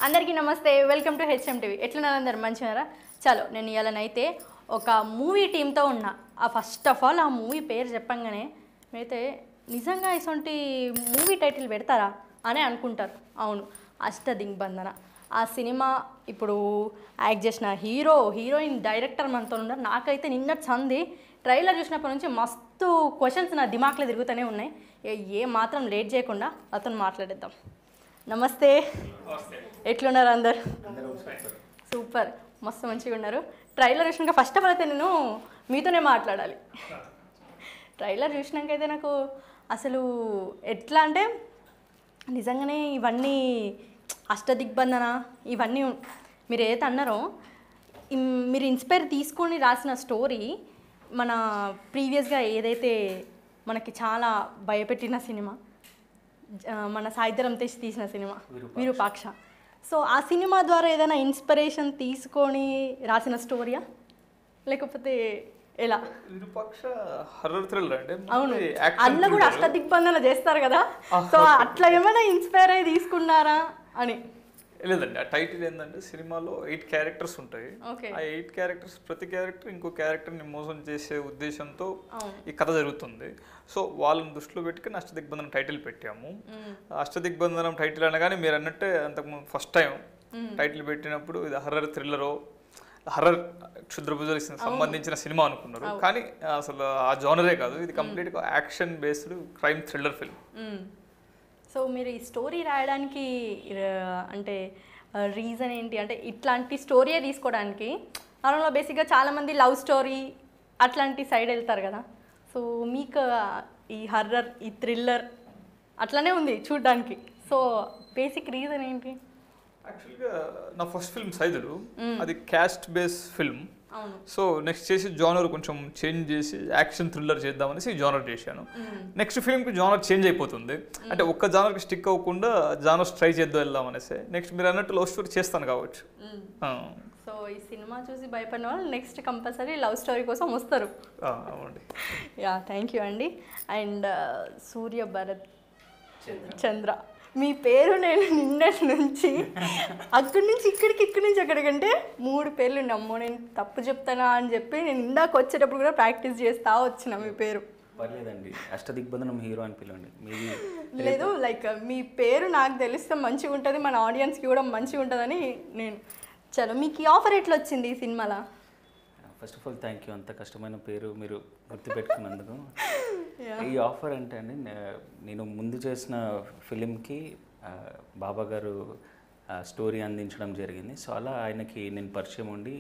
అందరికీ నమస్తే, welcome to HM TV. ఎట్లున్నారు అందరు? మంచిగారా? చలో, నేను ఇవాళనైతే ఒక మూవీ టీంతో ఉన్నా. ఫస్ట్ ఆఫ్ ఆల్ ఆ మూవీ పేరు చెప్పంగానే మీరైతే నిజంగా ఇటువంటి మూవీ టైటిల్ పెడతారా అని అనుకుంటారు. అవును, అష్టదిగ్బంధన. ఆ సినిమా ఇప్పుడు యాక్ట్ చేసిన హీరోయిన్, డైరెక్టర్ మనతో ఉన్నారు. నాకైతే నిన్న చంది ట్రైలర్ చూసినప్పటి నుంచి మస్తు క్వశ్చన్స్ నా దిమాక్లో తిరుగుతూనే ఉన్నాయి. ఏ మాత్రం లేట్ చేయకుండా అతను మాట్లాడేద్దాం. నమస్తే, ఎట్లున్నారు అందరు? సూపర్, మస్తు మంచిగా ఉన్నారు. ట్రైలర్ చూసినాక ఫస్ట్ ఆఫ్ ఆల్ అయితే నేను మీతోనే మాట్లాడాలి. ట్రైలర్ చూసినాక అయితే నాకు అసలు ఎట్లా అంటే నిజంగానే ఇవన్నీ అష్టదిగ్బంధన ఇవన్నీ మీరు ఏదైతే అన్నారో మీరు ఇన్స్పైర్ తీసుకొని రాసిన స్టోరీ మన ప్రీవియస్గా ఏదైతే మనకి చాలా భయపెట్టిన సినిమా, మన సాయిధరం తేజ్ తీసిన సినిమా విరూపాక్ష. సో ఆ సినిమా ద్వారా ఏదైనా ఇన్స్పిరేషన్ తీసుకొని రాసిన స్టోరీయా లేకపోతే ఎలా? విరూపాక్ష హర్రర్ థ్రిల్లర్ అంటే అవును, అందులో కూడా అష్టదిగ్బంధన చేస్తారు కదా, సో అట్లా ఏమైనా ఇన్స్పైర్ అయ్యి తీసుకున్నారా అని? లేదండి, ఆ టైటిల్ ఏంటంటే సినిమాలో 8 క్యారెక్టర్స్ ఉంటాయి. ఆ 8 క్యారెక్టర్స్ ప్రతి క్యారెక్టర్ ఇంకో క్యారెక్టర్ని మోసం చేసే ఉద్దేశంతో ఈ కథ జరుగుతుంది. సో వాళ్ళని దృష్టిలో పెట్టుకుని అష్టదిగ్బంధనం టైటిల్ పెట్టాము. అష్టదిగ్బంధనం టైటిల్ అనగానే మీరు అన్నట్టే అంతకుముందు ఫస్ట్ టైం టైటిల్ పెట్టినప్పుడు ఇది హర్రర్ థ్రిల్లరో హర్రర్ క్షుద్రభుజులకు సంబంధించిన సినిమా అనుకున్నారు. కానీ అసలు ఆ జోనరే కాదు, ఇది కంప్లీట్గా action based crime thriller film. So మీరు ఈ స్టోరీ రాయడానికి అంటే రీజన్ ఏంటి? అంటే ఇట్లాంటి స్టోరీయే తీసుకోవడానికి నార్మల్గా బేసిక్గా చాలామంది లవ్ స్టోరీ అట్లాంటి సైడ్ వెళ్తారు కదా. సో మీకు ఈ హర్రర్, ఈ థ్రిల్లర్ అట్లనే ఉంది చూడ్డానికి. సో బేసిక్ రీజన్ ఏంటి? యాక్చువల్గా నా ఫస్ట్ ఫిల్మ్ సైదులు, అది caste base film. So next చేసి జానర్ కొంచెం చేంజ్ చేసి యాక్షన్ థ్రిల్లర్ చేద్దామనేసి జానర్ చేశాను. నెక్స్ట్ ఫిల్మ్కి జానర్ చేంజ్ అయిపోతుంది, అంటే ఒక్క జానర్కి స్టిక్ అవ్వకుండా జానర్స్ ట్రై చేద్దాం వెళ్దాం అనేసి నెక్స్ట్ మీరు అన్నట్టు లవ్ స్టోరీ చేస్తాను కావచ్చు. సో ఈ సినిమా చూసి భయపడిన వాళ్ళు నెక్స్ట్ కంపల్సరీ లవ్ స్టోరీ కోసం వస్తారు. అవునండి. యా, థ్యాంక్ యూ అండి. అండ్ సూర్య భరత్ చంద్ర, మీ పేరు నేను నిన్నటి నుంచి అక్కడి నుంచి ఇక్కడి నుంచి అక్కడికంటే 3 పేర్లు నమ్మో నేను తప్పు చెప్తానా అని చెప్పి నేను ఇందాక వచ్చేటప్పుడు కూడా ప్రాక్టీస్ చేస్తా వచ్చిన మీ పేరు. పర్లేదండి, అష్టదిగ్బంధనం హీరో అని పిలవండి. లేదు, లైక్ మీ పేరు నాకు తెలిస్తే మంచిగా ఉంటుంది, మన ఆడియన్స్కి కూడా మంచిగా ఉంటుందని నేను. చలో, మీకు ఈ ఆఫర్ ఎట్లా వచ్చింది ఈ సినిమాలో? First of all thank you, అంత కష్టమైన పేరు మీరు గుర్తుపెట్టుకున్నందుకు. ఈ ఆఫర్ అంటే అండి, నేను ముందు చేసిన ఫిలింకి బాబా గారు స్టోరీ అందించడం జరిగింది. సో అలా ఆయనకి నేను పరిచయం ఉండి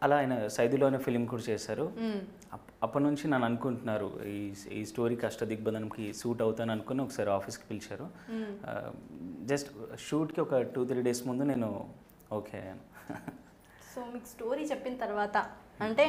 అలా ఆయన సైదులోనే ఫిలిం కూడా చేశారు. అప్పటి నుంచి నన్ను అనుకుంటున్నారు ఈ స్టోరీకి అష్టదిగ్బంధనంకి సూట్ అవుతాను అనుకుని ఒకసారి ఆఫీస్కి పిలిచారు. జస్ట్ షూట్కి ఒక 2-3 డేస్ ముందు నేను ఓకే అయ్యాను. సో మీకు స్టోరీ చెప్పిన తర్వాత అంటే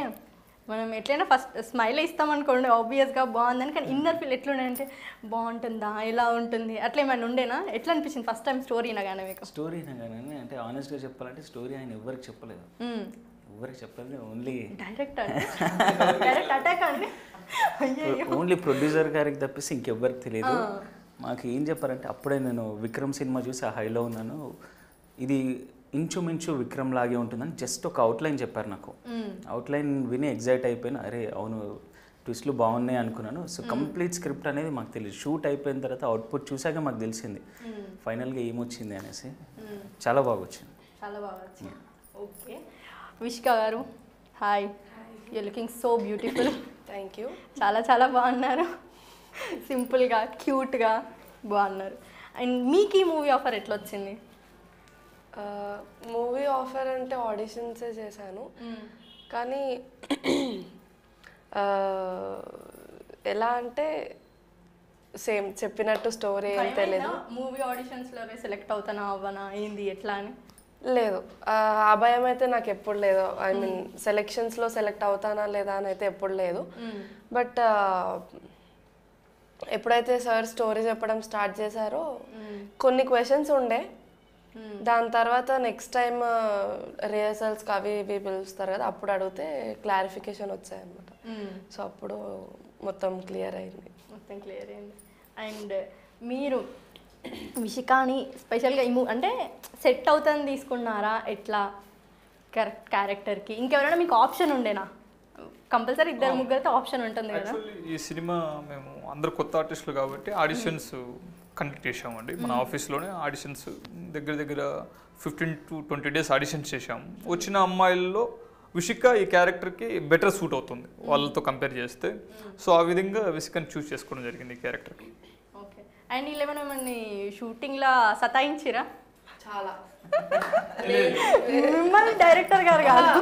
మనం ఎట్లయినా ఫస్ట్ స్మైల్ ఇస్తాం అనుకోండి, ఆబ్వియస్గా బాగుందని. కానీ ఇన్నర్ ఫీల్ ఎట్లుండే అంటే బాగుంటుందా, ఎలా ఉంటుంది అట్లా ఏమైనా ఉండేనా? ఎట్లా అనిపించింది ఫస్ట్ టైం స్టోరీ అనగానే మీకు? స్టోరీ అనగానే అంటే ఆనెస్ట్గా చెప్పాలంటే స్టోరీ ఆయన ఎవరికి చెప్పలేదు, ఓన్లీ డైరెక్ట్ అటాక్ అండి, ఓన్లీ ప్రొడ్యూసర్ గారికి తప్పిస్తే ఇంకెవ్వరికి తెలియదు. మాకు ఏం చెప్పారంటే అప్పుడే నేను విక్రమ్ సినిమా చూసి ఆ హైలో ఉన్నాను, ఇది ఇంచుమించు విక్రమ్ లాగే ఉంటుందని జస్ట్ ఒక అవుట్లైన్ చెప్పారు నాకు. అవుట్లైన్ విని ఎగ్జైట్ అయిపోయినా, అరే అవును ట్విస్ట్లు బాగున్నాయి అనుకున్నాను. సో కంప్లీట్ స్క్రిప్ట్ అనేది మాకు తెలియదు, షూట్ అయిపోయిన తర్వాత అవుట్పుట్ చూసాక మాకు తెలిసింది ఫైనల్గా ఏమొచ్చింది అనేసి. చాలా బాగా వచ్చింది, చాలా బాగా వచ్చింది. ఓకే, విష్కా గారు hi, you looking so beautiful. Thank you. చాలా చాలా బాగున్నారు, సింపుల్గా క్యూట్గా బాగున్నారు. అండ్ మీకు ఈ మూవీ ఆఫర్ ఎట్లా వచ్చింది? మూవీ ఆఫర్ అంటే ఆడిషన్సే చేశాను, కానీ ఎలా అంటే సేమ్ చెప్పినట్టు స్టోరీ ఏం తెలియదు. మూవీ ఆడిషన్స్లో సెలెక్ట్ అవుతానా అవ్వనా ఏంది ఎట్లా అని? లేదు, ఆ భయం అయితే నాకు ఎప్పుడు లేదు. ఐ మీన్ సెలెక్షన్స్లో సెలెక్ట్ అవుతానా లేదా అని అయితే ఎప్పుడు లేదు. బట్ ఎప్పుడైతే సార్ స్టోరీ చెప్పడం స్టార్ట్ చేశారో కొన్ని క్వశ్చన్స్ ఉండే, దాని తర్వాత నెక్స్ట్ టైం రిహర్సల్స్కి అవి ఇవి పిలుస్తారు కదా, అప్పుడు అడిగితే క్లారిఫికేషన్ వచ్చాయి అన్నమాట. సో అప్పుడు మొత్తం క్లియర్ అయింది. అండ్ మీరు విషికాని స్పెషల్గా అంటే సెట్ అవుతుంది తీసుకున్నారా ఎట్లా కరెక్ట్ క్యారెక్టర్కి? ఇంకెవరైనా మీకు ఆప్షన్ ఉండేనా? కంపల్సరీ ఇద్దరు ముగ్గురితో ఆప్షన్ ఉంటుంది కదా. యాక్చువల్లీ ఈ సినిమా మేము అందరు కొత్త ఆర్టిస్టులు కాబట్టి ఆడిషన్స్ కండక్ట్ చేసామండి. మన ఆఫీస్లోనే ఆడిషన్స్ దగ్గర 15 to 20 days ఆడిషన్స్ చేసాము. వచ్చిన అమ్మాయిల్లో విషిక ఈ క్యారెక్టర్కి బెటర్ సూట్ అవుతుంది వాళ్ళతో కంపేర్ చేస్తే. సో ఆ విధంగా విషికని చూస్ చేసుకోవడం జరిగింది ఈ క్యారెక్టర్కి. ఓకే. అండ్ వీళ్ళేమైనా మిమ్మల్ని షూటింగ్లో సతాయించిరా? చాలా మిమ్మల్ని డైరెక్టర్ గారు కాదు,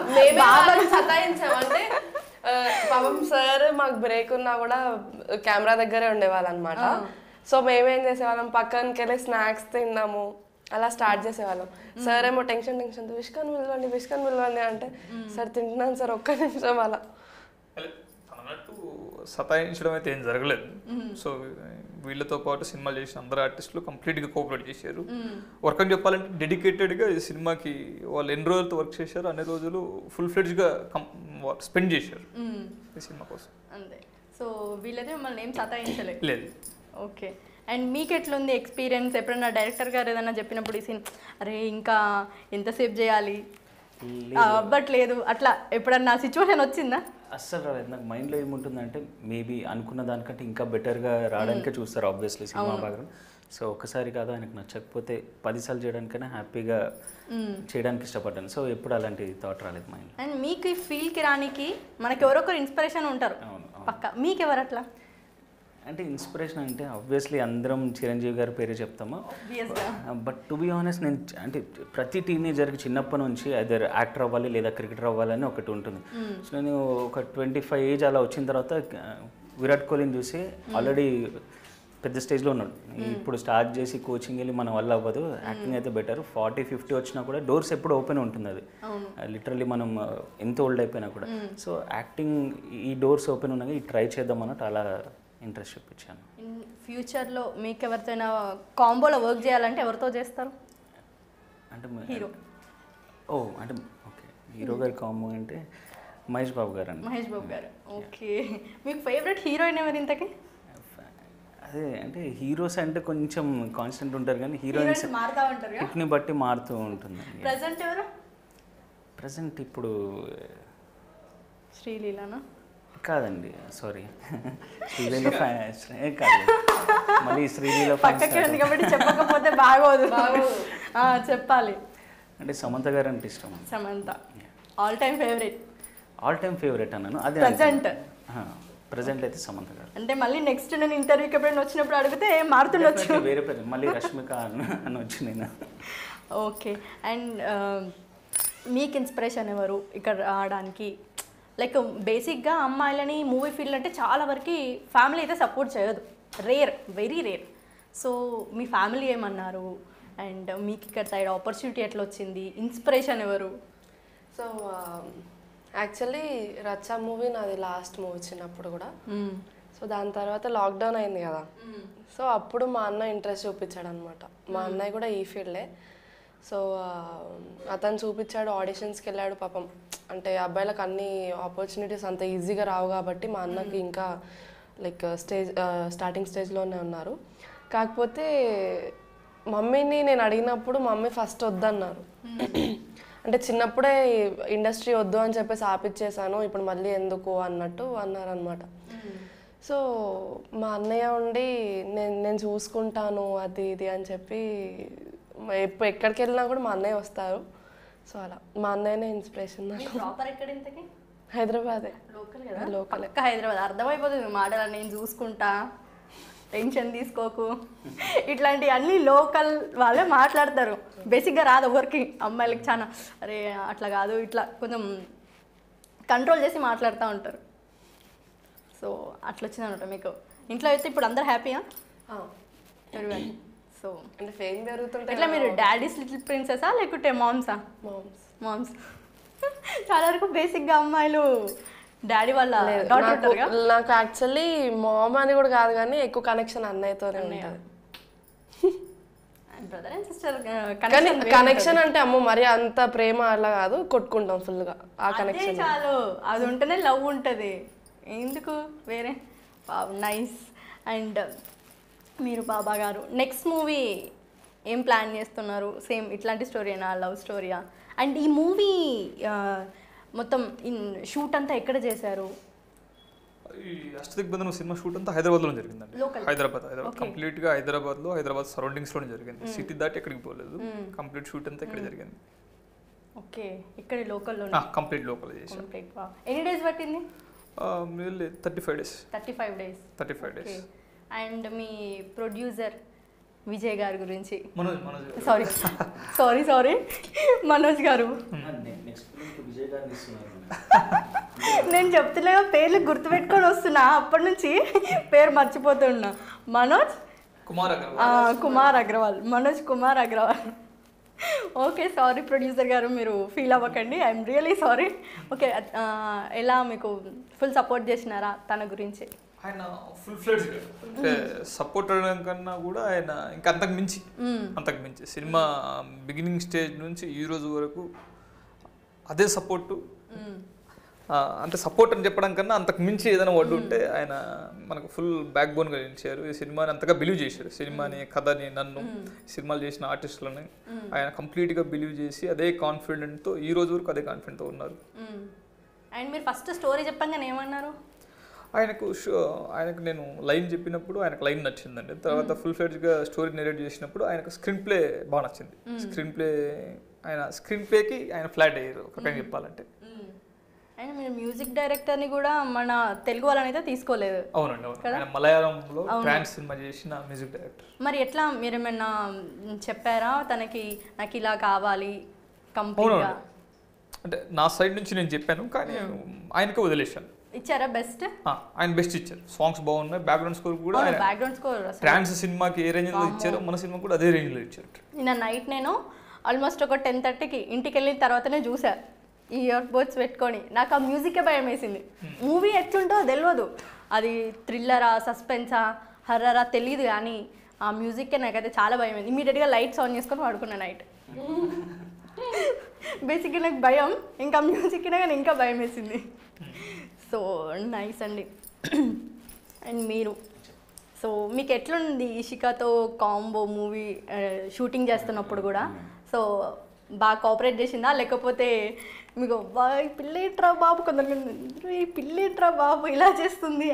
బాగా సతాయించామంటే పాపం సార్ మాకు బ్రేక్ ఉన్నా కూడా కెమెరా దగ్గరే ఉండేవాళ్ళు అనమాట. సో మేమేం చేసేవాళ్ళం, పక్కనకి వెళ్ళి స్నాక్స్ తిన్నాము, అలా స్టార్ట్ చేసేవాళ్ళం. సార్ ఏమో టెన్షన్ విష్కన్ పిలవండి అంటే సార్ తింటున్నాను సార్ ఒక్క నిమిషం అలా. అన్నట్టు సతాయించడం అయితే ఏం జరగలేదు. సో వీళ్ళతో పాటు సినిమాలు చేసిన అందరు ఆర్టిస్టులు కంప్లీట్గా కోఆపరేట్ చేశారు. వర్క్ అని చెప్పాలంటే డెడికేటెడ్గా ఈ సినిమాకి వాళ్ళు ఎన్ని రోజులతో వర్క్ చేశారు అన్ని రోజులు ఫుల్ ఫ్లెడ్జ్గా స్పెండ్ చేశారు ఈ సినిమా కోసం. అంతే. సో వీళ్ళైతే మిమ్మల్ని ఏం సతాయించలేదు? లేదు. ఓకే. అండ్ మీకు ఎట్లుంది ఎక్స్పీరియన్స్? ఎప్పుడైనా డైరెక్టర్ గారు ఏదైనా చెప్పినప్పుడు ఈ సీన్ అరే ఇంకా ఎంతసేపు చేయాలి అవ్వట్లేదు అట్లా ఎప్పుడన్నా సిచ్యువేషన్ వచ్చిందా? అస్సలు రాలేదు. నాకు మైండ్లో ఏముంటుందంటే మేబీ అనుకున్న దానికంటే ఇంకా బెటర్గా రావడానికే చూస్తారు ఆబ్వియస్లీ సినిమా బ్యాక్గ్రౌండ్. సో ఒక్కసారి కాదు ఆయనకు నచ్చకపోతే 10 సార్లు చేయడానికైనా హ్యాపీగా చేయడానికి ఇష్టపడ్డాను. సో ఎప్పుడు అలాంటి థాట్ రాలేదు మైండ్. అండ్ మీకు ఈ ఫీల్డ్కి రానికి మనకి ఎవరొకరు ఇన్స్పిరేషన్ ఉంటారు పక్క, మీకు ఎవరు అట్లా? అంటే ఇన్స్పిరేషన్ అంటే ఆబ్వియస్లీ అందరం చిరంజీవి గారి పేరే చెప్తాము. బట్ టు బి ఆనెస్ట్ నేను అంటే ప్రతి టీనేజర్కి చిన్నప్పటి నుంచి అదర్ యాక్టర్ అవ్వాలి లేదా క్రికెటర్ అవ్వాలని ఒకటి ఉంటుంది. సో నేను ఒక 25 ఏజ్ అలా వచ్చిన తర్వాత విరాట్ కోహ్లీని చూసి ఆల్రెడీ పెద్ద స్టేజ్లో ఉన్నాడు. ఇప్పుడు స్టార్ట్ చేసి కోచింగ్ వెళ్ళి మన వల్ల అవ్వదు, యాక్టింగ్ అయితే బెటర్. 40-50 వచ్చినా కూడా డోర్స్ ఎప్పుడు ఓపెన్ ఉంటుంది. అది లిటరల్లీ మనం ఎంత ఓల్డ్ అయిపోయినా కూడా. సో యాక్టింగ్ ఈ డోర్స్ ఓపెన్ ఉన్నాయి, ఈ ట్రై చేద్దాం అన్నట్టు అలా ఇంట్రెస్ట్ చూపించాను. ఫ్యూచర్లో మీకు ఎవరితోనైనా కాంబోలో వర్క్ చేయాలంటే ఎవరితో చేస్తారు? అంటే హీరో అంటే ఓకే హీరో గారి కాంబో అంటే మహేష్ బాబు గారు అండి. మహేష్ బాబు గారు. ఓకే. మీకు ఫేవరెట్ హీరోయిన్ ఎవరు ఇంతకి? అదే అంటే హీరోస్ అంటే కొంచెం కాన్స్టెంట్ ఉంటారు కానీ హీరోయిన్స్ మారుతూ ఉంటారు, హిట్ని బట్టి మారుతూ ఉంటుంది. ప్రెజెంట్ ఎవరు? ప్రెజెంట్ ఇప్పుడు శ్రీలీలానా? కాదండి, సారీ శ్రీలీల ఫ్యాన్స్ కాదు, మళ్ళీ శ్రీలీల పక్కకి ఉంది కాబట్టి చెప్పకపోతే బాగోదు. చెప్పాలి. అంటే సమంత గారు అంటే ఇష్టం. సమంత ఆల్ టైమ్ ఫేవరెట్ అన్నాను. అదే ప్రజెంట్ అయితే సమంత గారు. అంటే మళ్ళీ నెక్స్ట్ నేను ఇంటర్వ్యూకి ఎప్పుడైనా వచ్చినప్పుడు అడిగితే మారుతుండొచ్చు, వేరే పేరు మళ్ళీ రష్మిక అని వచ్చి నేను. ఓకే. అండ్ మీకు ఇన్స్పిరేషన్ ఎవరు ఇక్కడ రావడానికి? లైక్ బేసిక్గా అమ్మాయిలని మూవీ ఫీల్డ్ అంటే చాలా వరకు ఫ్యామిలీ అయితే సపోర్ట్ చేయదు, వెరీ రేర్. సో మీ ఫ్యామిలీ ఏమన్నారు అండ్ మీకు ఇక్కడ సైడ్ ఆపర్చునిటీ ఎట్లా వచ్చింది? ఇన్స్పిరేషన్ ఎవరు? సో యాక్చువల్లీ రచ్చ మూవీ నాది లాస్ట్ మూవీ చిన్నప్పుడు కూడా. సో దాని తర్వాత లాక్డౌన్ అయింది కదా, సో అప్పుడు మా అన్న ఇంట్రెస్ట్ చూపించాడు అనమాట. మా అన్నయ్య కూడా ఈ ఫీల్డే. సో అతను చూపించాడు, ఆడిషన్స్కి వెళ్ళాడు. పాపం అంటే అబ్బాయిలకు అన్ని ఆపర్చునిటీస్ అంత ఈజీగా రావు కాబట్టి మా అన్నకి ఇంకా లైక్ స్టార్టింగ్ స్టేజ్లోనే ఉన్నారు. కాకపోతే మమ్మీని నేను అడిగినప్పుడు మమ్మీ ఫస్ట్ వద్దన్నారు. అంటే చిన్నప్పుడే ఇండస్ట్రీ వద్దు అని చెప్పేసి ఆపిచ్చేసాను, ఇప్పుడు మళ్ళీ ఎందుకు అన్నట్టు అన్నారనమాట. సో మా అన్నయ్య ఉండి నేను చూసుకుంటాను అది ఇది అని చెప్పి ఎక్కడికి వెళ్ళినా కూడా మా అన్నయ్య వస్తారు. సో అలా మా అన్నయ్యనే ఇన్స్పిరేషన్ నాకు. హైదరాబాదే. లోకల్ హైదరాబాద్. అర్థమైపోతుంది మాటలు, నేను చూసుకుంటా, టెన్షన్ తీసుకోకు, ఇట్లాంటి అన్ని లోకల్ వాళ్ళే మాట్లాడతారు. బేసిక్గా రాదు ఎవరికి, అమ్మాయిలకి చాలా అరే అట్లా కాదు ఇట్లా కొంచెం కంట్రోల్ చేసి మాట్లాడుతూ ఉంటారు. సో అట్లా వచ్చిందనమాట మీకు. ఇంట్లో అయితే ఇప్పుడు అందరు హ్యాపీయా? సో అంటే ఫేమ్ జరుగుతుంటే ఇట్లా మీరు డాడీస్ లిటిల్ ప్రిన్సెసా లేకుంటే మామ్సా? మామ్స్. చాలా వరకు బేసిక్గా అమ్మాయిలు డాడీ వాళ్ళ నాకు యాక్చువల్లీ మామ్ అని కూడా కాదు కానీ ఎక్కువ కనెక్షన్ అన్నయ్యతోనే ఉంటుంది. బ్రదర్ అండ్ సిస్టర్ కానీ కనెక్షన్ అంటే అమ్మో మరి అంత ప్రేమ అలా కాదు, కొట్టుకుంటాం ఫుల్గా. ఆ కనెక్షన్ చాలు, అది ఉంటేనే లవ్ ఉంటుంది, ఎందుకు వేరే. నైస్. అండ్ మీరు బాబా గారు నెక్స్ట్ మూవీ ఏం ప్లాన్ చేస్తున్నారు? సేమ్ ఇట్లాంటి స్టోరీనా, లవ్ స్టోరీయా? అండ్ ఈ మూవీ మొత్తం షూట్ అంతా ఎక్కడ చేశారు? ఈ అష్టదిగ్బంధనం సినిమా షూట్ అంతా హైదరాబాద్లో జరిగిందండి. Local. హైదరాబాద్ కంప్లీట్గా హైదరాబాద్లో, హైదరాబాద్ సరౌండింగ్స్లోనే జరిగింది. సిటీ దాటి ఎక్కడికి పోలేదు. కంప్లీట్ షూట్ అంతా ఇక్కడ జరిగింది. ఓకే, ఇక్కడ లోకల్లో కంప్లీట్ లోకల్ చేసాం. కంప్లీట్. ఎన్ని డేస్ పట్టింది? 35 days. 35 days. 35 days. And me producer Vijay గారి గురించి, మనోజ్ సారీ మనోజ్ గారు, విజయ్ గారిని ఇస్తున్నారు. నేను చెప్తున్నా పేర్లు గుర్తుపెట్టుకొని వస్తున్నా, అప్పటి నుంచి పేరు మర్చిపోతున్నా. Manoj Kumar Agarwal, Manoj Kumar Agarwal. Okay, sorry producer గారు, మీరు ఫీల్ అవ్వకండి, ఐఎమ్ రియలీ సారీ. ఓకే, ఎలా మీకు ఫుల్ సపోర్ట్ చేసినారా తన గురించి? ఆయన ఫుల్ ఫ్లెడ్జ్డ్, అంటే సపోర్ట్ అవ్వడం కన్నా కూడా ఆయన ఇంకా అంతకు మించి సినిమా బిగినింగ్ స్టేజ్ నుంచి ఈ రోజు వరకు అదే సపోర్టు. అంటే సపోర్ట్ అని చెప్పడం కన్నా అంతకు మించి ఏదైనా వర్డ్ ఉంటే ఆయన మనకు ఫుల్ బ్యాక్ బోన్గా నిలిచారు. ఈ సినిమాని అంతగా బిలీవ్ చేశారు. సినిమాని, కథని, నన్ను, సినిమాలు చేసిన ఆర్టిస్టులని ఆయన కంప్లీట్గా బిలీవ్ చేసి అదే కాన్ఫిడెంట్తో ఈ రోజు వరకు అదే కాన్ఫిడెంట్తో ఉన్నారు. అండ్ మీరు ఫస్ట్ స్టోరీ చెప్పంగానే ఏమన్నారు? ఆయనకు నేను లైన్ చెప్పినప్పుడు ఆయనకు లైన్ నచ్చిందండి. తర్వాత ఫుల్ ఫ్లెడ్జ్గా స్టోరీ నెరేట్ చేసినప్పుడు ఆయనకు స్క్రీన్ ప్లే బాగా నచ్చింది. స్క్రీన్ ప్లేకి ఆయన ఫ్లాట్ అయ్యారు ఒక రకంగా చెప్పాలంటే. అండ్ మీరు మ్యూజిక్ డైరెక్టర్ని కూడా మన తెలుగు వాళ్ళనైతే తీసుకోలేదు. అవునండి, ఆయన మలయాళంలో ట్రాన్స్ సినిమా చేసిన మ్యూజిక్ డైరెక్టర్. మరి ఎట్లా మీరు ఏమైనా చెప్పారా తనకి, నాకు ఇలా కావాలి కంప్లీట్గా? అంటే నా సైడ్ నుంచి నేను చెప్పాను, కానీ ఆయనకే వదిలేశాను. ఇచ్చారా బెస్ట్? ఆయన బెస్ట్ ఇచ్చారు. సాంగ్స్ బాగున్నాయి, బ్యాక్గ్రౌండ్ స్కోర్ కూడా. బ్యాక్గ్రౌండ్ స్కోర్ ట్రాన్స్ సినిమాకి ఏ రేంజ్లో ఇచ్చారో మన సినిమా కూడా అదే రేంజ్లో ఇచ్చారు. నిన్న నైట్ నేను ఆల్మోస్ట్ ఒక 10:30కి ఇంటికి వెళ్ళిన తర్వాతనే చూసా ఈ ఇయర్ బడ్స్ పెట్టుకొని. నాకు ఆ మ్యూజికే భయం వేసింది. మూవీ ఎట్లుంటో తెలియదు, అది థ్రిల్లరా, సస్పెన్సా, హర్రరా తెలియదు, కానీ ఆ మ్యూజిక్కే నాకైతే చాలా భయం అయింది. ఇమీడియట్గా లైట్స్ ఆన్ చేసుకొని పడుకున్నా నైట్. బేసిక్గా నాకు భయం, ఇంకా మ్యూజిక్ కానీ ఇంకా భయం వేసింది. సో నైస్ అండి. అండ్ మీరు, సో మీకు ఎట్లుంది ఇషికాతో కాంబో మూవీ షూటింగ్ చేస్తున్నప్పుడు కూడా? సో బాగా కోఆపరేట్ చేసిందా, లేకపోతే మీకు పిల్లేట్రా బాబు, కొందరు ఈ పిల్లేట్రా బాబు ఇలా చేస్తుంది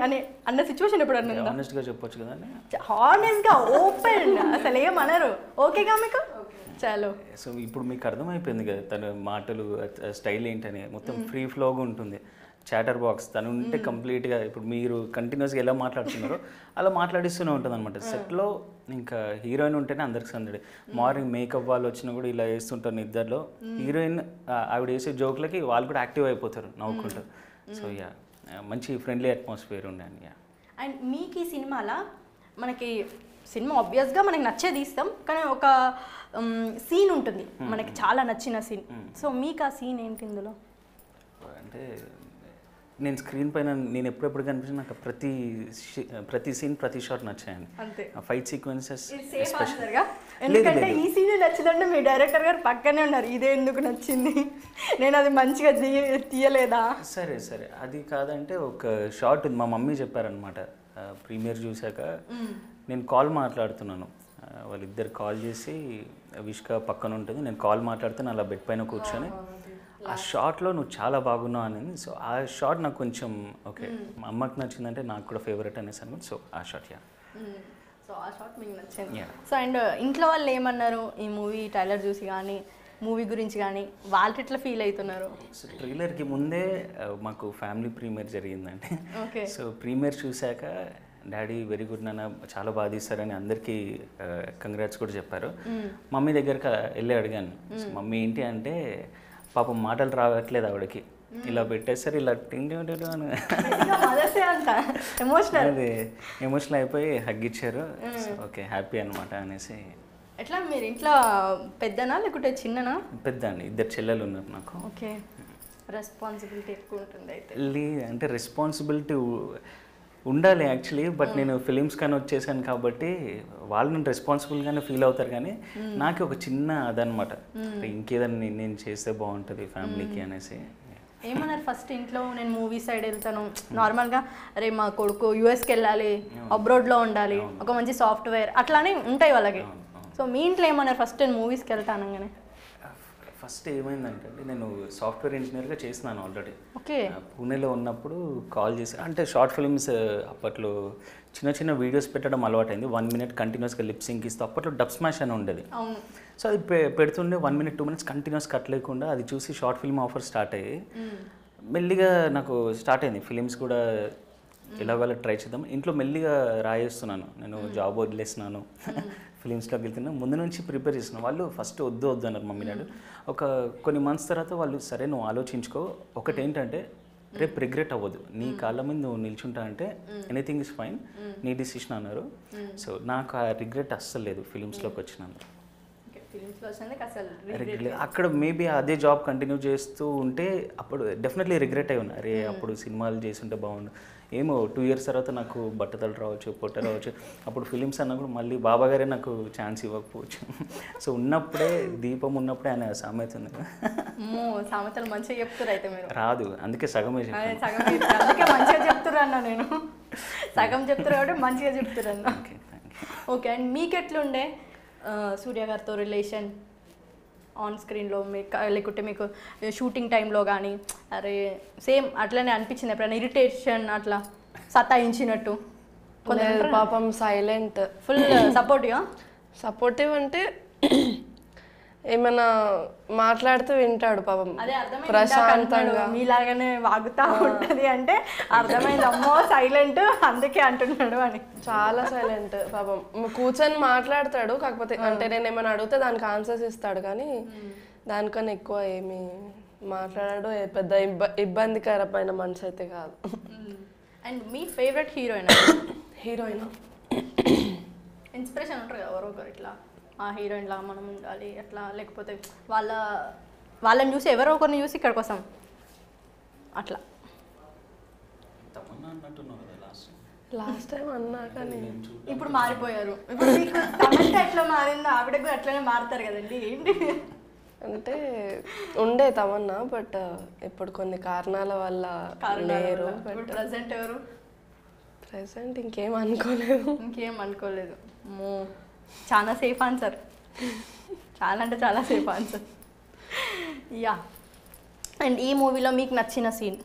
అన్న సిచ్యువేషన్ ఎప్పుడు అన్నది? హానెస్ట్గా చెప్పొచ్చు కదా, హానెస్ట్గా ఓపెన్, అసలు ఏమనరు. ఓకేగా మీకు? చాలు. సో ఇప్పుడు మీకు అర్థమైపోయింది కదా తన మాటలు స్టైల్ ఏంటని, మొత్తం ఫ్రీ ఫ్లోగా ఉంటుంది. చాటర్ బాక్స్ తను ఉంటే కంప్లీట్గా ఇప్పుడు మీరు కంటిన్యూస్గా ఎలా మాట్లాడుతున్నారో అలా మాట్లాడిస్తూనే ఉంటుంది అనమాట. సెట్లో ఇంకా హీరోయిన్ ఉంటేనే అందరికి సందడి. మార్నింగ్ మేకప్ వాళ్ళు వచ్చినా కూడా ఇలా వేస్తుంటారు నిద్రలో. హీరోయిన్ ఆవిడ వేసే జోక్లకి వాళ్ళు కూడా యాక్టివ్ అయిపోతారు నవ్వుకుంటారు. సో యా, మంచి ఫ్రెండ్లీ అట్మాస్ఫియర్ ఉండండి. అండ్ మీకు ఈ సినిమాలో, మనకి సినిమా ఆబ్వియస్గా మనకి నచ్చేది ఇస్తాం, కానీ ఒక సీన్ ఉంటుంది మనకి చాలా నచ్చిన సీన్. సో మీకు ఆ సీన్ ఏంటి ఇందులో? అంటే నేను స్క్రీన్ పైన నేను ఎప్పుడెప్పుడు కనిపించిన నాకు ప్రతి సీన్, ప్రతి షాట్ నచ్చాయండి. ఫైట్ సీక్వెన్సెస్ ఎందుకంటే ఈ సీన్ నచ్చిందంటే మీ డైరెక్టర్ గారు పక్కనే ఉన్నారు, ఇదే ఎందుకు నచ్చింది, నేను అది మంచిగా తీయలేదా? సరే అది కాదంటే ఒక షాట్ ఉంది, మా మమ్మీ చెప్పారనమాట. ప్రీమియర్ చూశాక నేను కాల్ మాట్లాడుతున్నాను, వాళ్ళిద్దరు కాల్ చేసి విష్క పక్కన ఉంటుంది, నేను కాల్ మాట్లాడుతాను అలా బెడ్ పైన కూర్చొని, ఆ షాట్లో నువ్వు చాలా బాగున్నావు అనేది. సో ఆ షాట్ నాకు కొంచెం ఓకే, మా అమ్మకి నచ్చిందంటే నాకు కూడా ఫేవరెట్ అనేసి అనుకుంది. సో ఆ షాట్ సో ఆ షాట్ మీకు నచ్చింది. సో అండ్ ఇంట్లో వాళ్ళు ఏమన్నారు ఈ మూవీ ట్రైలర్ చూసి కానీ, మూవీ గురించి కానీ, వాళ్ళు ఎట్లా ఫీల్ అవుతున్నారు? సో ట్రైలర్కి ముందే మాకు ఫ్యామిలీ ప్రీమియర్ జరిగిందండి. సో ప్రీమియర్ చూశాక డాడీ వెరీ గుడ్ నాన్న, చాలా బాగా తీస్తారని అందరికీ కంగ్రాట్స్ కూడా చెప్పారు. మమ్మీ దగ్గరికి వెళ్ళి అడిగాను, మమ్మీ ఏంటి అంటే పాపం మాటలు రావట్లేదు ఆవిడకి, ఇలా పెట్టేసరి ఇలా టింగ్ అది ఎమోషనల్ అయిపోయి హగ్ ఇచ్చారు. ఓకే హ్యాపీ అనమాట అనేసి. ఎట్లా మీరు ఇంట్లో పెద్దనా లేకుంటే చిన్ననా? పెద్ద అండి, ఇద్దరు చెల్లెలు ఉన్నారు నాకు. ఓకే, రెస్పాన్సిబిలిటీ ఎక్కువ ఉంటుంది అయితే? అంటే రెస్పాన్సిబిలిటీ ఉండాలి యాక్చువల్లీ, బట్ నేను ఫిలిమ్స్ కానీ వచ్చేసాను కాబట్టి వాళ్ళు నేను రెస్పాన్సిబుల్గానే ఫీల్ అవుతారు, కానీ నాకు ఒక చిన్న అదనమాట, ఇంకేదన్నా నేను చేస్తే బాగుంటుంది ఫ్యామిలీకి అనేసి. ఏమన్నారు ఫస్ట్ ఇంట్లో నేను మూవీ సైడ్ వెళ్తాను నార్మల్గా అరే మా కొడుకు యూఎస్కి వెళ్ళాలి అబ్రాడ్లో ఉండాలి ఒక మంచి సాఫ్ట్వేర్ అట్లానే ఉంటాయి వాళ్ళకి సో మీ ఇంట్లో ఏమన్నారు ఫస్ట్ నేను మూవీస్కి వెళ్తాను అనగానే ఫస్ట్ ఏమైందంటే నేను సాఫ్ట్వేర్ ఇంజనీర్గా చేసినాను ఆల్రెడీ. ఓకే. పూణేలో ఉన్నప్పుడు కాల్ చేసి అంటే షార్ట్ ఫిల్మ్స్ అప్పట్లో చిన్న చిన్న వీడియోస్ పెట్టడం అలవాటైంది. 1 minute కంటిన్యూస్గా లిప్సింగ్ ఇస్తూ అప్పట్లో డబ్ స్మాష్ అని ఉండేది. సో అది పెడుతుండే 1 minute 2 minutes కంటిన్యూస్ కట్ లేకుండా అది చూసి షార్ట్ ఫిల్మ్ ఆఫర్ స్టార్ట్ అయ్యి మెల్లిగా నాకు స్టార్ట్ అయింది ఫిలిమ్స్ కూడా ఎలాగోలా ట్రై చేద్దాం. ఇంట్లో మెల్లిగా రాయేస్తున్నాను, నేను జాబ్ వదిలేస్తున్నాను, ఫిలిమ్స్లోకి వెళ్తున్నాను. ముందు నుంచి ప్రిపేర్ చేస్తున్నాను. వాళ్ళు ఫస్ట్ వద్దు అన్నారు మమ్మీ డాడీ. కొన్ని మంత్స్ తర్వాత వాళ్ళు సరే నువ్వు ఆలోచించుకో, ఒకటి ఏంటంటే రేపు రిగ్రెట్ అవ్వదు, నీ కాళ్ళ మీద నువ్వు నిల్చుంటా అంటే ఎనీథింగ్ ఇస్ ఫైన్, నీ డిసిషన్ అన్నారు. సో నాకు ఆ రిగ్రెట్ అస్సలు లేదు ఫిలిమ్స్లోకి వచ్చినాను. అక్కడ మేబీ అదే జాబ్ కంటిన్యూ చేస్తూ ఉంటే అప్పుడు డెఫినెట్లీ రిగ్రెట్ అయి ఉన్నా, అరే అప్పుడు సినిమాలు చేస్తుంటే బాగుండు. ఏమో 2 years తర్వాత నాకు బట్టతలు రావచ్చు, పొట్ట రావచ్చు, అప్పుడు ఫిలిమ్స్ అన్నప్పుడు మళ్ళీ బాబా గారే నాకు ఛాన్స్ ఇవ్వకపోవచ్చు. సో ఉన్నప్పుడే దీపం ఉన్నప్పుడే ఆయన సామెత ఉంది. సామెతలు మంచిగా చెప్తారు అయితే మీరు. రాదు, అందుకే సగమే అందుకే మంచిగా చెప్తున్నా నేను, సగం చెప్తారు కాబట్టి మంచిగా చెప్తున్నా. ఓకే. అండ్ మీకు ఎట్లుండే సూర్య గారితో రిలేషన్ ఆన్ స్క్రీన్లో మీకు, లేకుంటే మీకు షూటింగ్ టైంలో కానీ అరే సేమ్ అట్లనే అనిపించింది ఎప్పుడైనా ఇరిటేషన్ అట్లా సతాయించినట్టు? పాపం సైలెంట్, ఫుల్ సపోర్టివ్ అంటే ఏమన్నా మాట్లాడుతూ వింటాడు పాపం, ప్రశాంతంగా. మీలాగానే వాగుతా ఉంటది అంటే అర్థమైంది, అమ్మో సైలెంట్ అందుకే అంటున్నాడు అని. చాలా సైలెంట్ పాపం, కూర్చొని మాట్లాడతాడు, కాకపోతే అంటే నేను ఏమైనా అడిగితే దానికి ఆన్సర్స్ ఇస్తాడు కానీ దానికన్నా ఎక్కువ ఏమి మాట్లాడాడు. పెద్ద ఇబ్బందికరమైన మనిషి అయితే కాదు. And me favourite heroine? Inspiration ఉంటారు కదా ఎవరో ఒకరు, ఇట్లా ఆ హీరోయిన్ లాగా మనం ఉండాలి అట్లా, లేకపోతే వాళ్ళని చూసి ఎవరో ఒకరిని చూసి ఇక్కడికి వస్తాం అట్లా. లాస్ట్ టైం అన్నా కానీ ఇప్పుడు మారిపోయారు. ఇప్పుడు మీకు తమంతా ఎట్లా మారిందో ఆవిడ కూడా అట్లనే మారుతారు కదండి, ఏంటి అంటే ఉండే తమన్నా, బట్ ఇప్పుడు కొన్ని కారణాల వల్ల లేరు. ప్రెసెంట్ ఎవరు? ప్రెసెంట్ ఇంకేం అనుకోలేదు. చాలా సేఫ్ ఆన్సర్, చాలా అంటే చాలా సేఫ్ ఆన్సర్. యా. అండ్ ఈ మూవీలో మీకు నచ్చిన సీన్?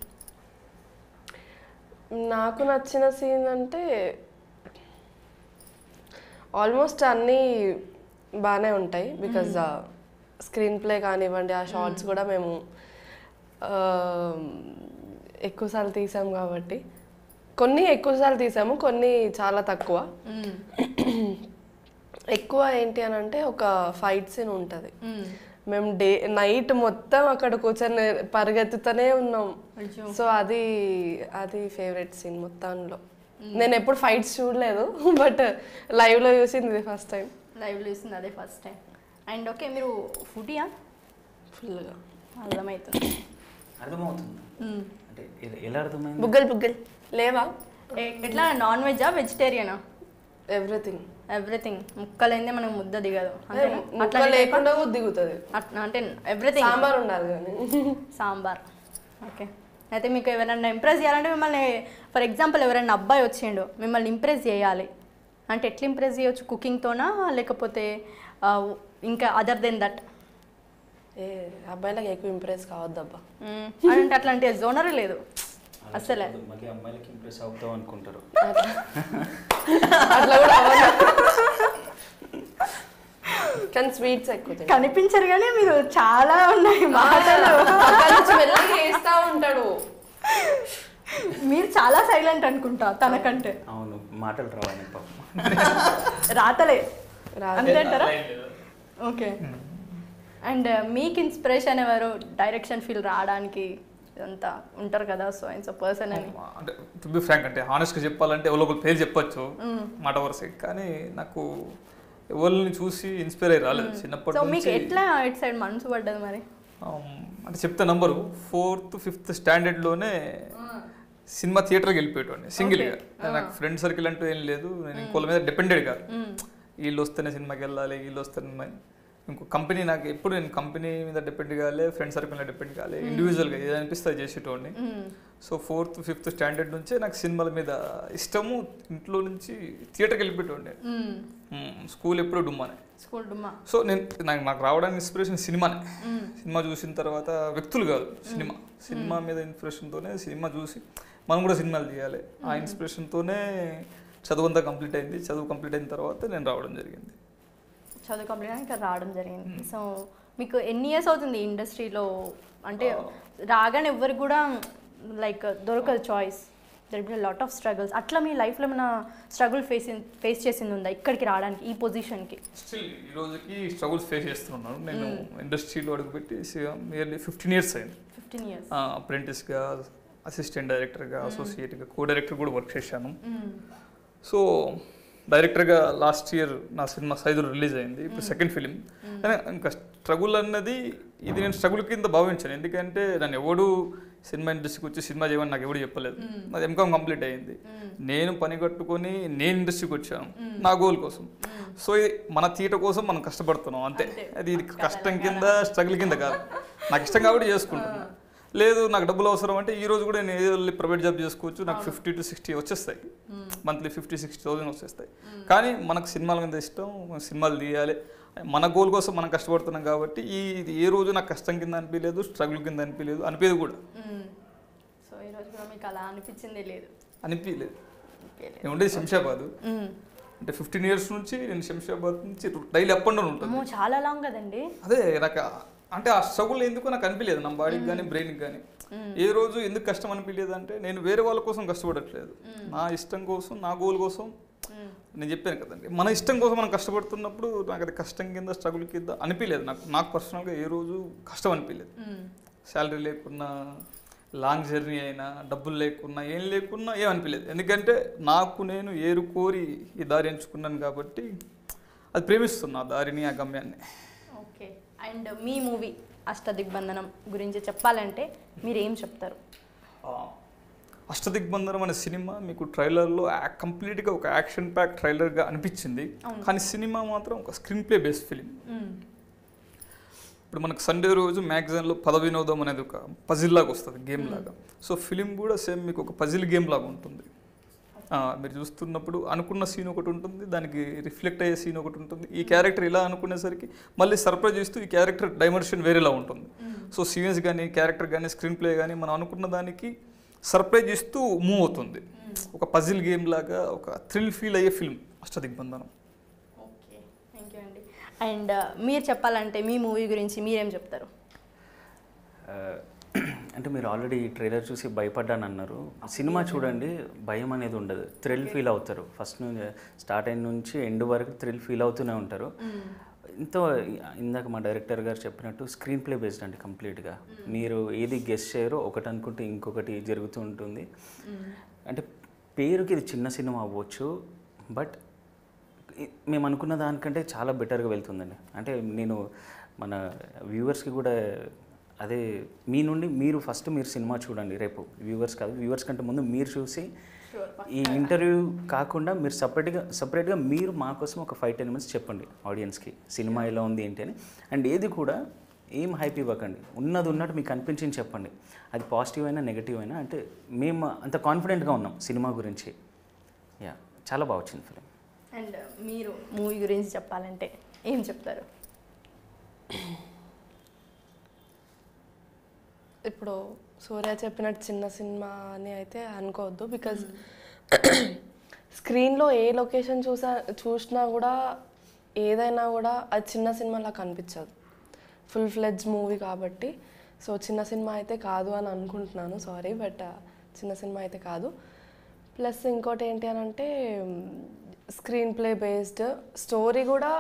నాకు నచ్చిన సీన్ అంటే ఆల్మోస్ట్ అన్నీ బాగానే ఉంటాయి, బికాజ్ స్క్రీన్ ప్లే కానివ్వండి, ఆ షార్ట్స్ కూడా మేము ఎక్కువసార్లు తీసాము కాబట్టి కొన్ని ఎక్కువసార్లు తీసాము, కొన్ని చాలా తక్కువ. ఎక్కువ ఏంటి అని అంటే ఒక ఫైట్ సీన్ ఉంటుంది, మేము నైట్ మొత్తం అక్కడ కూర్చొని పరిగెత్తుతూనే ఉన్నాం. సో అది ఫేవరెట్ సీన్ మొత్తంలో. నేను ఎప్పుడు ఫైట్స్ చూడలేదు, బట్ లైవ్లో చూసింది ఫస్ట్ టైం. అదే ఫస్ట్ టైం. అండ్ ఓకే, మీరు ఫుడీయా? ఫుల్గా అర్థమవుతుంది. అంటే ఎలా అర్థమైంది? బుగ్గలు లేవా? ఎట్లా నాన్ వెజ్జా వెజిటేరియనా? ఎవ్రీథింగ్. ముక్కలైందే మనకు ముద్ద దిగదు, అట్లా లేకుండా దిగుతుంది అంటే ఎవ్రీథింగ్. సాంబార్ ఉండాలి కానీ. సాంబార్. ఓకే. అయితే మీకు ఎవరైనా ఇంప్రెస్ చేయాలంటే మిమ్మల్ని, ఫర్ ఎగ్జాంపుల్ ఎవరైనా అబ్బాయి వచ్చిండు మిమ్మల్ని ఇంప్రెస్ చేయాలి అంటే ఎట్లా ఇంప్రెస్ చేయొచ్చు? కుకింగ్తోనా లేకపోతే ఇంకా అదర్ దెన్ దట్? అబ్బాయిలకు ఎక్కువ ఇంప్రెస్ కావద్దబ్బా అంటే అట్లాంటి జోనరే లేదు అసలే. అమ్మాయిలకి ఇంప్రెస్ అవుతావు అనుకుంటారు, అట్లా కూడా కానీ స్వీట్స్ ఎక్కువ కనిపించరు కానీ మీరు చాలా ఉన్నాయి మాటలు వేస్తా ఉంటాడు. మీరు చాలా సైలెంట్ అనుకుంటా తనకంటే. అవును, మాటలు రావాలి రాతలే అంతే అంటారా? ఓకే. అండ్ మీకు ఇన్స్పిరేషన్ ఎవరు డైరెక్షన్ ఫీల్డ్ రావడానికి? అంతా ఉంటారు కదా, సో ఇట్స్ పర్సన్ అని. అంటే టు బి ఫ్రాంక్ అంటే హానెస్ట్గా చెప్పాలంటే ఎవరో ఒకరు పేరు చెప్పొచ్చు మాట వరుసకి, కానీ నాకు ఎవరిని చూసి ఇన్స్పైర్ అయ్యి రాలేదు చిన్నప్పటి నుంచి. మీకు ఎట్లా ఇట్ సైడ్ మనసు పడ్డది మరి? అంటే చెప్తే నంబరు 4th 5th స్టాండర్డ్లోనే సినిమా థియేటర్కి వెళ్ళిపోయేటండి సింగిల్గా. నాకు ఫ్రెండ్ సర్కిల్ అంటూ ఏం లేదు, నేను ఇంకోళ్ళ మీద డిపెండెడ్ కాదు. వీళ్ళు వస్తేనే సినిమాకి వెళ్ళాలి, వీళ్ళు వస్తేనే ఇంకో కంపెనీ నాకు ఎప్పుడు నేను కంపెనీ మీద డిపెండ్ కాలే, ఫ్రెండ్ సర్కిల్ మీద డిపెండ్ కాలే, ఇండివిజువల్గా ఏది అనిపిస్తే అది చేసేటోడిని. సో 4th 5th స్టాండర్డ్ నుంచే నాకు సినిమాల మీద ఇష్టము. ఇంట్లో నుంచి థియేటర్కి వెళ్ళిపోయేటోండి. స్కూల్ ఎప్పుడు డుమ్మానే. సో నాకు రావడానికి ఇన్స్పిరేషన్ సినిమానే. సినిమా చూసిన తర్వాత వ్యక్తులు కాదు, సినిమా మీద ఇన్స్పిరేషన్తోనే సినిమా చూసి మనం కూడా సినిమాలు తీయాలి. ఆ ఇన్స్పిరేషన్తోనే చదువు అంతా కంప్లీట్ అయింది. చదువు కంప్లీట్ అయిన తర్వాత నేను రావడం జరిగింది. చదువు కంప్లీట్ అయినా ఇక్కడ రావడం జరిగింది. సో మీకు ఎన్ని ఇయర్స్ అవుతుంది ఇండస్ట్రీలో? అంటే రాగానే ఎవరికి కూడా లైక్ దొరకదు choice, there be lot of struggles. అట్లా మీ లైఫ్లో ఏమైనా స్ట్రగుల్ ఫేస్ చేసింది ఉందా ఇక్కడికి రావడానికి, ఈ పొజిషన్కి? స్టిల్ ఈ రోజుకి స్ట్రగుల్స్ ఫేస్ చేస్తున్నాను. నేను ఇండస్ట్రీలో అడుగుపెట్టి నియర్లీ 15 years అయింది. 15 years అప్రెంటిస్గా, అసిస్టెంట్ డైరెక్టర్గా, అసోసియేట్గా, కో డైరెక్టర్ కూడా వర్క్ చేశాను. సో డైరెక్టర్గా లాస్ట్ ఇయర్ నా సినిమా సైదులు రిలీజ్ అయింది. ఇప్పుడు సెకండ్ ఫిలిం. కానీ ఇంకా స్ట్రగుల్ అన్నది ఇది నేను స్ట్రగుల్ కింద భావించాను. ఎందుకంటే నన్ను ఎవడు సినిమా ఇండస్ట్రీకి వచ్చి సినిమా చేయమని నాకు ఎవడు చెప్పలేదు. నాది ఎంకామ్ కంప్లీట్ అయ్యింది. నేను పని కట్టుకొని నేను ఇండస్ట్రీకి వచ్చాను నా గోల్ కోసం. సో ఇది మన తీట కోసం మనం కష్టపడుతున్నాం అంతే. ఇది కష్టం కింద స్ట్రగుల్ కింద కాదు. నాకు ఇష్టం కాబట్టి చేసుకుంటున్నాను. లేదు నాకు డబ్బులు అవసరం అంటే ఈ రోజు కూడా నేను ఏదో ప్రైవేట్ జాబ్ చేసుకోవచ్చు. నాకు 50 to 60 వచ్చేస్తాయి, మంత్లీ 50-60,000 వచ్చేస్తాయి. కానీ మనకు సినిమాల మీద ఇష్టం, సినిమాలు తీయాలి, మన గోల్ కోసం మనం కష్టపడుతున్నాం కాబట్టి ఇది ఏ రోజు నాకు కష్టం కింద అనిపించలేదు, స్ట్రగుల్ కింద అనిపించలేదు కూడా. సో ఈ రోజు కూడా మీకు అలా అనిపించింది? లేదు, అనిపించలేదు. నేను ఉండేది శంషాబాద్. అంటే 15 years నుంచి నేను శంషాబాద్ నుంచి డైలీ అప్ అండ్ డౌన్ ఉంటుంది. చాలా లాంగ్ కదండి. అదే నాకు అంటే ఆ స్ట్రగుల్ ఎందుకు నాకు అనిపించలేదు, నా బాడీకి కానీ బ్రెయిన్కి కానీ. ఏ రోజు ఎందుకు కష్టం అనిపించలేదు అంటే నేను వేరే వాళ్ళ కోసం కష్టపడట్లేదు, నా ఇష్టం కోసం, నా గోల్ కోసం. నేను చెప్పాను కదండి, మన ఇష్టం కోసం మనం కష్టపడుతున్నప్పుడు నాకు అది కష్టం కింద స్ట్రగుల్ కింద అనిపించలేదు. నాకు పర్సనల్గా ఏ రోజు కష్టం అనిపించలేదు. శాలరీ లేకున్నా, లాంగ్ జర్నీ అయినా, డబ్బులు లేకున్నా, ఏం లేకున్నా ఏం అనిపించలేదు. ఎందుకంటే నాకు నేను ఏరుకోరి ఈ దారి ఎంచుకున్నాను కాబట్టి అది ప్రేమిస్తున్నా ఆ దారిని, ఆ గమ్యాన్ని. ఓకే. అండ్ మీ మూవీ అష్టదిగ్బంధనం గురించి చెప్పాలంటే మీరు ఏం చెప్తారు? అష్టదిగ్బంధనం అనే సినిమా మీకు ట్రైలర్లో కంప్లీట్గా ఒక యాక్షన్ ప్యాక్ ట్రైలర్గా అనిపించింది. కానీ సినిమా మాత్రం ఒక స్క్రీన్ ప్లే బేస్డ్ ఫిలిం. ఇప్పుడు మనకు సండే రోజు మ్యాగజైన్లో పద వినోదం అనేది ఒక పజిల్ లాగా వస్తుంది, గేమ్ లాగా. సో ఫిలిం కూడా సేమ్ మీకు ఒక పజిల్ గేమ్ లాగా ఉంటుంది. మీరు చూస్తున్నప్పుడు అనుకున్న సీన్ ఒకటి ఉంటుంది, దానికి రిఫ్లెక్ట్ అయ్యే సీన్ ఒకటి ఉంటుంది. ఈ క్యారెక్టర్ ఇలా అనుకునేసరికి మళ్ళీ సర్ప్రైజ్ చేస్తూ ఈ క్యారెక్టర్ డైమెన్షన్ వేరేలా ఉంటుంది. సో సీన్స్ కానీ, క్యారెక్టర్ కానీ, స్క్రీన్ ప్లే కానీ మనం అనుకున్న దానికి సర్ప్రైజ్ ఇస్తూ మూవ్ అవుతుంది. ఒక పజిల్ గేమ్ లాగా ఒక థ్రిల్ ఫీల్ అయ్యే ఫిల్మ్ అష్టదిగ్బంధనం. ఓకే, థ్యాంక్ యూ అండి. అండ్ మీరు చెప్పాలంటే మీ మూవీ గురించి మీరేం చెప్తారు? అంటే మీరు ఆల్రెడీ ట్రైలర్ చూసి భయపడ్డాను అన్నారు. సినిమా చూడండి, భయం అనేది ఉండదు, థ్రిల్ ఫీల్ అవుతారు. ఫస్ట్ నుంచి స్టార్ట్ అయిన నుంచి ఎండ్ వరకు థ్రిల్ ఫీల్ అవుతూనే ఉంటారు. ఎంతో ఇందాక మా డైరెక్టర్ గారు చెప్పినట్టు స్క్రీన్ ప్లే బేస్డ్ అండి కంప్లీట్గా. మీరు ఏది గెస్ చేయరో ఒకటి అనుకుంటే ఇంకొకటి జరుగుతూ ఉంటుంది. అంటే పేరుకి ఇది చిన్న సినిమా అవ్వచ్చు, బట్ మేము అనుకున్న దానికంటే చాలా బెటర్గా వెళ్తుందండి. అంటే నేను మన వ్యూవర్స్కి కూడా అదే, మీ నుండి మీరు సినిమా చూడండి రేపు. వ్యూవర్స్ కాదు, వ్యూవర్స్ కంటే ముందు మీరు చూసి ఈ ఇంటర్వ్యూ కాకుండా మీరు సపరేట్గా మీరు మా కోసం ఒక 5-10 minutes చెప్పండి ఆడియన్స్కి సినిమా ఎలా ఉంది ఏంటి అని. అండ్ ఏది కూడా ఏం హైప్ ఇవ్వకండి, ఉన్నది ఉన్నట్టు మీకు అనిపించింది చెప్పండి. అది పాజిటివ్ అయినా నెగిటివ్ అయినా. అంటే మేము అంత కాన్ఫిడెంట్గా ఉన్నాం సినిమా గురించి. యా, చాలా బాగా వచ్చింది ఫిలిం. అండ్ మీరు మూవీ గురించి చెప్పాలంటే ఏం చెప్తారు? ఇప్పుడు సూర్య చెప్పినట్టు చిన్న సినిమా అని అయితే అనుకోవద్దు. బికాజ్ స్క్రీన్లో ఏ లొకేషన్ చూసినా కూడా ఏదైనా కూడా అది చిన్న సినిమాలా కనిపించదు. ఫుల్ ఫ్లెడ్జ్ మూవీ కాబట్టి. సో చిన్న సినిమా అయితే కాదు అని అనుకుంటున్నాను, సారీ, బట్ చిన్న సినిమా అయితే కాదు. ప్లస్ ఇంకోటి ఏంటి అని అంటే స్క్రీన్ ప్లే బేస్డ్ స్టోరీ కూడా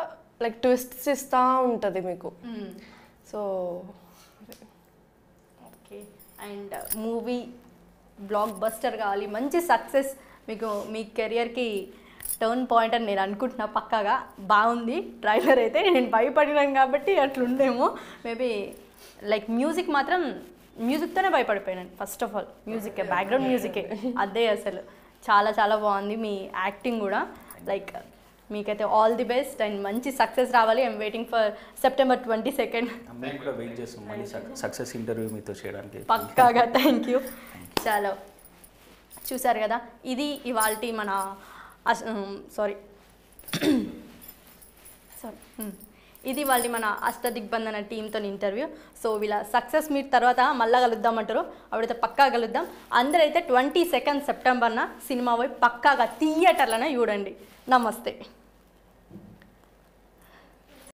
లైక్ ట్విస్ట్స్ ఇస్తూ ఉంటుంది మీకు. So okay. And movie block buster కావాలి, మంచి సక్సెస్ మీకు మీ కెరియర్కి టర్న్ పాయింట్ అని నేను అనుకుంటున్నా. పక్కాగా బాగుంది ట్రైలర్ అయితే. నేను భయపడినాను కాబట్టి అట్లుండేమో మేబీ. లైక్ మ్యూజిక్ మాత్రం మ్యూజిక్తోనే భయపడిపోయాను. First of all music, background మ్యూజికే అదే అసలు చాలా చాలా బాగుంది. మీ యాక్టింగ్ కూడా లైక్ మీకైతే ఆల్ ది బెస్ట్ అండ్ మంచి సక్సెస్ రావాలి. I'm waiting for September 22. మేము కూడా వెయిట్ చేస్తాం మళ్ళీ సక్సెస్ ఇంటర్వ్యూ మీతో చేయడానికి. పక్కాగా. Thank you. చాలా చూసారు కదా, ఇది ఇవాల్టి మన ఇది వాళ్ళ మన అష్టదిగ్బంధన టీంతో ఇంటర్వ్యూ. సో వీళ్ళ సక్సెస్ మీట్ తర్వాత మళ్ళీ కలుద్దామంటారు, అప్పుడైతే పక్కా కలుద్దాం. అందరైతే 22 సెప్టెంబర్న సినిమా పోయి పక్కాగా థియేటర్లోనే చూడండి. నమస్తే.